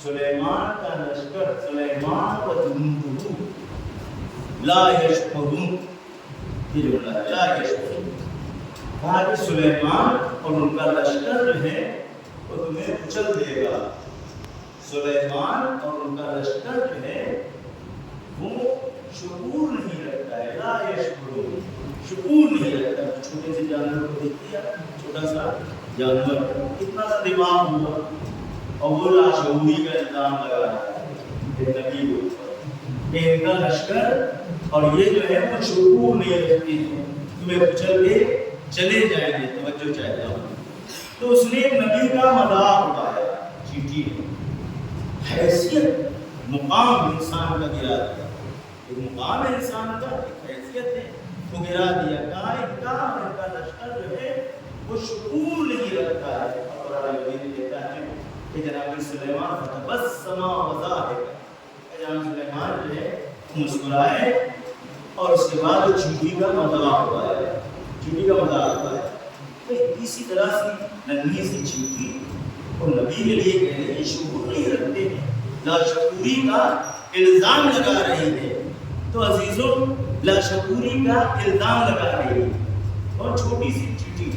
سلیمان کا لشکر سلیمان و جنودہ لا یشعرون، یہ جملہ ہے لا یشعرون، کہا کہ سلیمان اور ان کا لشکر جو ہے وہ تمہیں کچل دے گا. سلیمان اور ان کا لشکر جو ہے وہ شعور نہیں رکھتا ہے، لا یشعرون، شعور نہیں رکھتا ہے. چھوٹے سے جانور کو دیکھتے ہیں، چھوٹا سا جانور اتنا سا دماغ ہوا اور وہ لاشعوری کا الزام لگا رہا ہے نبی کے اوپر کہ ان کا لشکر اور یہ جو ہے وہ شعور نہیں رکھتے ہیں، تمہیں کچل کے چلے جائیں گے. توجہ چاہتا ہوں. تو اس نے نبی کا مذاق اڑایا، چیٹی حیثیت مقام انسان کا گرا دیا، ایک مقام ہے انسان کا، ایک حیثیت ہے، وہ گرا دیا. کہا ان کا لشکر جو ہے وہ شعور نہیں رکھتا ہے. اور قرآن مجید کہتا ہے کہ جناب سلیمان فتبسم وضاحکا، جناب سلیمان جو ہے مسکرائے اور اس کے بعد چیٹی کا مذاق اڑایا، چیٹی کا مذاق اڑایا. اسی طرح سے ننھی سی چیٹی اور نبی کے لیے کہہ رہے ہیں شعور نہیں رکھتے ہیں، لاشعوری کا الزام لگا رہی ہے. تو عزیزوں لاشعوری کا الزام لگا رہی ہے اور چھوٹی سی چیٹی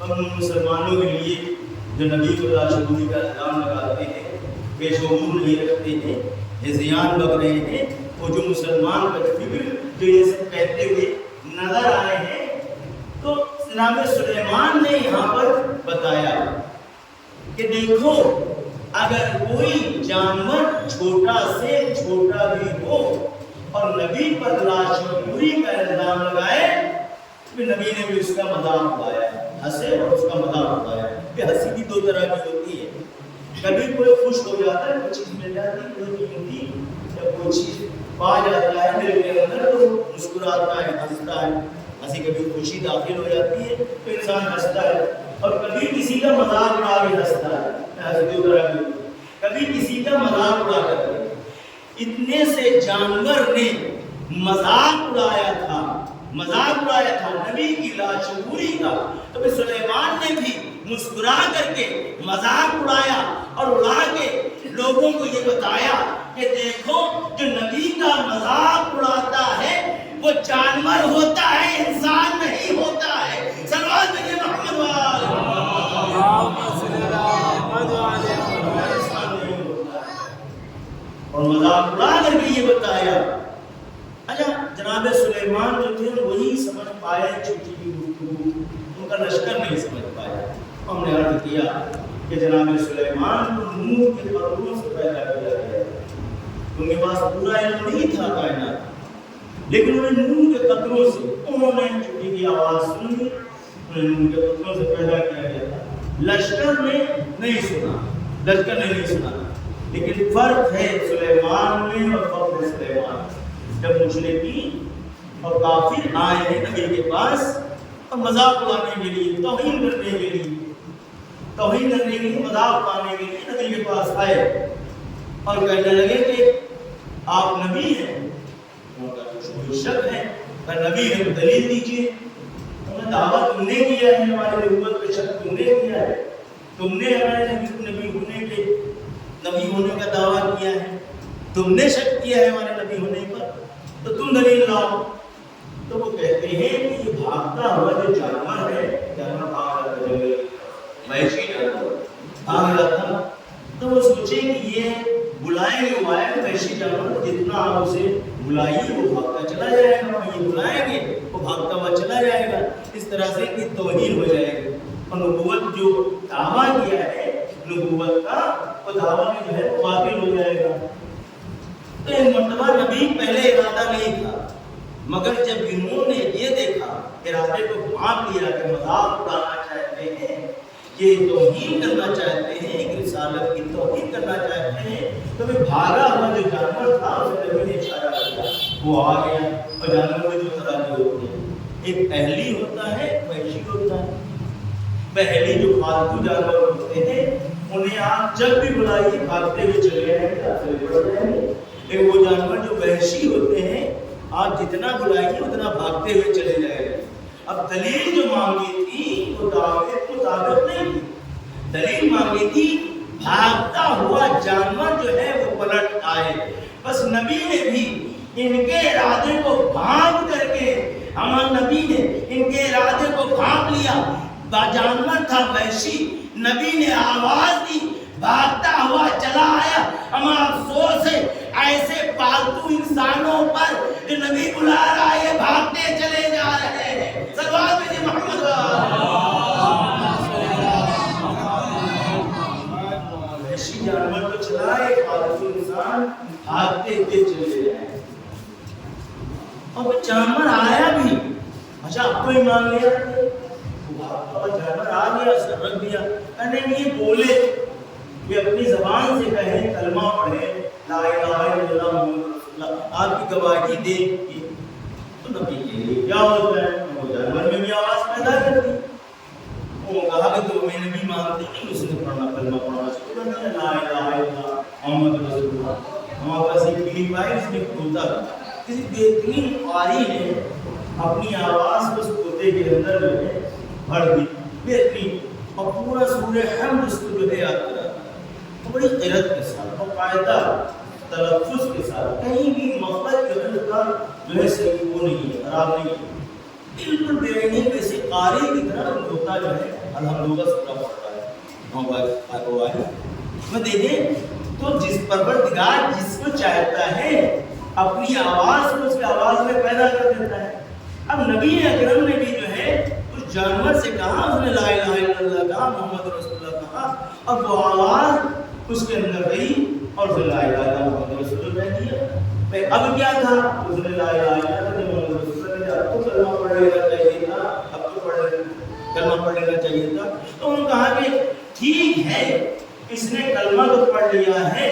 ہم مسلمانوں کے لیے جو نبی کو لاشعوری کا الزام لگاتے ہیں، بے شعور نہیں رکھتے ہیں، ہذیان بک رہے ہیں، وہ جو مسلمان بدفکر جو یہ سب کہتے ہوئے نظر آئے ہیں. تو جناب سلیمان نے یہاں پر بتایا کہ دیکھو اگر کوئی جانور چھوٹا سے چھوٹا بھی ہو اور نبی پر لاشعوری کا الزام لگائے، پھر نبی نے بھی اس کا مذاق اڑایا، ہنسے اور اس کا مذاق اڑایا. کہ ہنسی بھی دو طرح کی ہوتی ہے، کبھی کوئی خوش ہو جاتا ہے، کوئی چیز مل جاتی ہے، کوئی قیمتی یا کوئی چیز پا جاتا ہے دل کے اندر تو مسکراتا ہے، ہنستا ہے. ہنسی کبھی خوشی داخل ہو جاتی ہے تو انسان ہنستا ہے، اور کبھی کسی کا مذاق اڑا کے ہنستا ہے. ہنسی دو طرح کی ہوتی ہے، کبھی کسی کا مذاق اڑا کر. اتنے سے جانور نے مذاق اڑایا تھا، مذاق اڑایا تھا نبی کی لاشعوری کا. تو سلیمان نے بھی مسکرا کر کے مذاق اڑایا اور اڑا کے لوگوں کو یہ بتایا کہ دیکھو جو نبی کا مذاق اڑاتا ہے وہ جانور ہوتا ہے، انسان نہیں ہوتا ہے. صلوات علی محمد اور مذاق اڑا کر کے یہ بتایا. اچھا جناب سلیمان جو تھے وہی سمجھ پائے چھوٹی کی گفتگو، ان کا لشکر نہیں سمجھ پایا. ہم نے عرض کیا کہ جناب سلیمان کو نور کے قطروں سے پیدا کیا گیا، ان کے پاس پورا علم نہیں تھا کائنات، لیکن انہیں نور کے قطروں سے، انہوں نے چھوٹی کی آواز سن لی، انہیں نور کے قطروں سے پیدا کیا گیا تھا. لشکر نے نہیں سنا، لشکر نے نہیں سنا. لیکن فرق ہے سلیمان میں اور فخر سلیمان. جب مشرکین اور کافر آئے ہیں نبی کے پاس اور مذاق اڑانے کے لیے، توہین کرنے کے لیے، توہین کرنے کے لیے، مذاق اڑانے کے لیے نبی کے پاس آئے اور کہنے لگے کہ آپ نبی ہیں. ان کا کوئی شک ہے کہ نبی ہے تو دلیل دیجیے. ہمیں دعویٰ تم نے کیا ہے، ہمارے نبوت پہ شک تم نے کیا ہے، تم نے ہمارے نبی ہونے کا دعویٰ کیا ہے، تم نے شک کیا ہے ہمارے نبی ہونے پر، تو تم دلیل لاؤ. تو وہ کہتے ہیں کہ یہ بھاگتا ہوا جو جانور ہے، جانور بھاگ رہا تھا، مویشی جانور بھاگ رہا تھا، تو وہ سوچے کہ یہ بلائیں گے مویشی جانور، جتنا آپ اسے بلائیے وہ بھاگتا چلا جائے گا، یہ بلائیں گے وہ بھاگتا ہوا چلا جائے گا. اس طرح سے کہ توہین ہو جائے گی. اور نبوت جو دعویٰ کیا ہے نبوت کا، وہ دعویٰ میں جو ہے وہ باطل ہو جائے گا. تو ایک مرتبہ نبی پہلے ارادہ نہیں تھا، مگر جب انہوں نے یہ دیکھا ارادے کو بھانپ لیا کہ مذاق اڑانا چاہتے ہیں، یہ توہین کرنا چاہتے ہیں، ایک رسالت کی توہین کرنا چاہتے ہیں، تو پھر بھاگا ہوا جو جانور تھا اسے نبی نے اشارہ کیا، وہ آ گیا. اور جانور میں دو طرح کے ہوتے ہیں، ایک اہلی ہوتا ہے، ایک وحشی ہوتا ہے. پہلی جو فالتو جانور ہوتے ہیں انہیں آپ جب بھی بلائیے بھاگتے ہوئے چلے جائیں گے، آپ سے بڑھ جائیں گے. لیکن وہ جانور جو وحشی ہوتے ہیں آپ جتنا بلائیے اتنا بھاگتے ہوئے چلے جائیں گے. اب دلیل جو مانگی تھی وہ دعوے کو ثابت نہیں تھی. دلیل مانگی تھی بھاگتا ہوا جانور جو ہے وہ پلٹ آئے. بس نبی نے بھی ان کے ارادے کو بھانپ کر کے ہمارے نبی نے ان کے ارادے کو بھانپ لیا. جانور تھا وحشی, نبی نے آواز دی, بھاگتا ہوا چلا آیا. ہمیں افسوس ہے ایسے پالتو انسانوں پر جو نبی بلا رہا ہے, یہ بھاگتے چلے جا رہے ہیں. صلوات بھیجئے محمد. وحشی جانور تو چلا ہے, پالتو انسان بھاگتے ہوئے چلے جائیں. اب جانور آیا بھی, اچھا اب تو ایمان لیا, جانور آ گیا, سر رکھ دیا. کہنے یہ بولے, یہ اپنی زبان سے کہیں, کلمہ پڑھے, لا الہ الا اللہ محمد رسول اللہ, آپ کی گواہی دے. تو نبی کے لیے کیا ہوتا ہے, وہ جانور میں بھی آواز پیدا کرتی. وہ کہا کہ تو میں نبی مانتے نہیں, اس نے پڑھنا کلمہ پڑھنا شروع کر دیا, لا الہ الا اللہ محمد رسول اللہ. ہمارے پاس ایک کلپ آئی, اس میں کھوتا کسی بہترین قاری نے اپنی آواز کو اس کھوتے کے اندر جو ہے بڑھ دی, بہترین, اور پورا سورہ حمد اس کو جو ہے یاد کرا, بڑی قرت کے ساتھ, باقاعدہ تلفظ کے ساتھ, کہیں بھی مخرج جو ہے اس کا جو ہے صحیح وہ نہیں ہے, خراب نہیں ہے, بالکل بے ویسے قاری کی طرح ہوتا جو ہے الحمدللہ سورہ پڑھتا ہے. میں دیکھیں تو جس پروردگار جس کو چاہتا ہے اپنی آواز کو اس کی آواز میں پیدا کر دیتا ہے. اب نبی اکرم نے بھی جو ہے اس جانور سے کہا, اس نے لا الہ الا اللہ کہا, محمد رسول اللہ کہا, اور وہ آواز اس کے اندر گئی اور پھر لا الہ الا اللہ محمد رسول اللہ کہہ دیا. اب کیا تھا, اس نے لا الہ الا اللہ محمد رسول اللہ کہا, تو کلمہ پڑھ لینا چاہیے تھا, اب تو کلمہ پڑھ لینا چاہیے تھا. تو انہوں نے کہا کہ ٹھیک ہے, اس نے کلمہ تو پڑھ لیا ہے,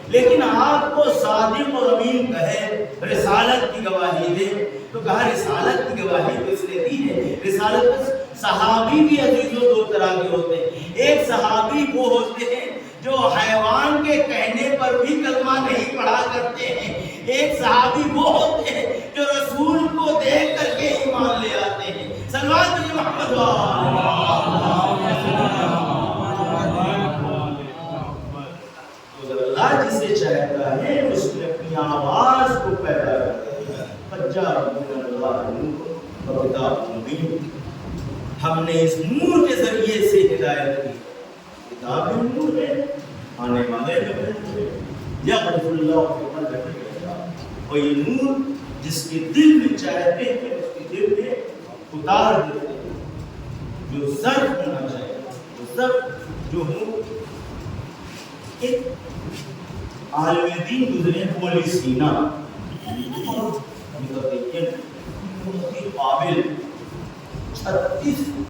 لیکن آپ کو صادق و امین کہے, رسالت کی گواہی دے. تو کہا رسالت کی گواہی تو اس نے دی ہے. رسالت صحابی بھی عزیزوں دو طرح کے ہوتے ہیں. ایک صحابی وہ ہوتے ہیں جو حیوان کے کہنے پر بھی کلمہ نہیں پڑھا کرتے ہیں. ایک صحابی وہ ہوتے ہیں جو رسول کو دیکھ کر کے ایمان لے آتے ہیں. صلوات بھیجئے محمد. تو اللہ جسے چاہتا ہے اس نے اپنی آواز کو پیدا کرتا ہے. ہم نے اس نور کے ذریعے سے ہدایت کی. کتاب میں نور ہے, آنے والے میں نور ہے, یغرف اللہ فی قلبک, اور یہ نور جس کے دل میں چاہتے ہیں اس کے دل میں اتار دیتے ہیں. جو ظرف ہونا چاہیے, جو ظرف جو ہو. ایک عالم دین گزرے پولی سینا, قابل 36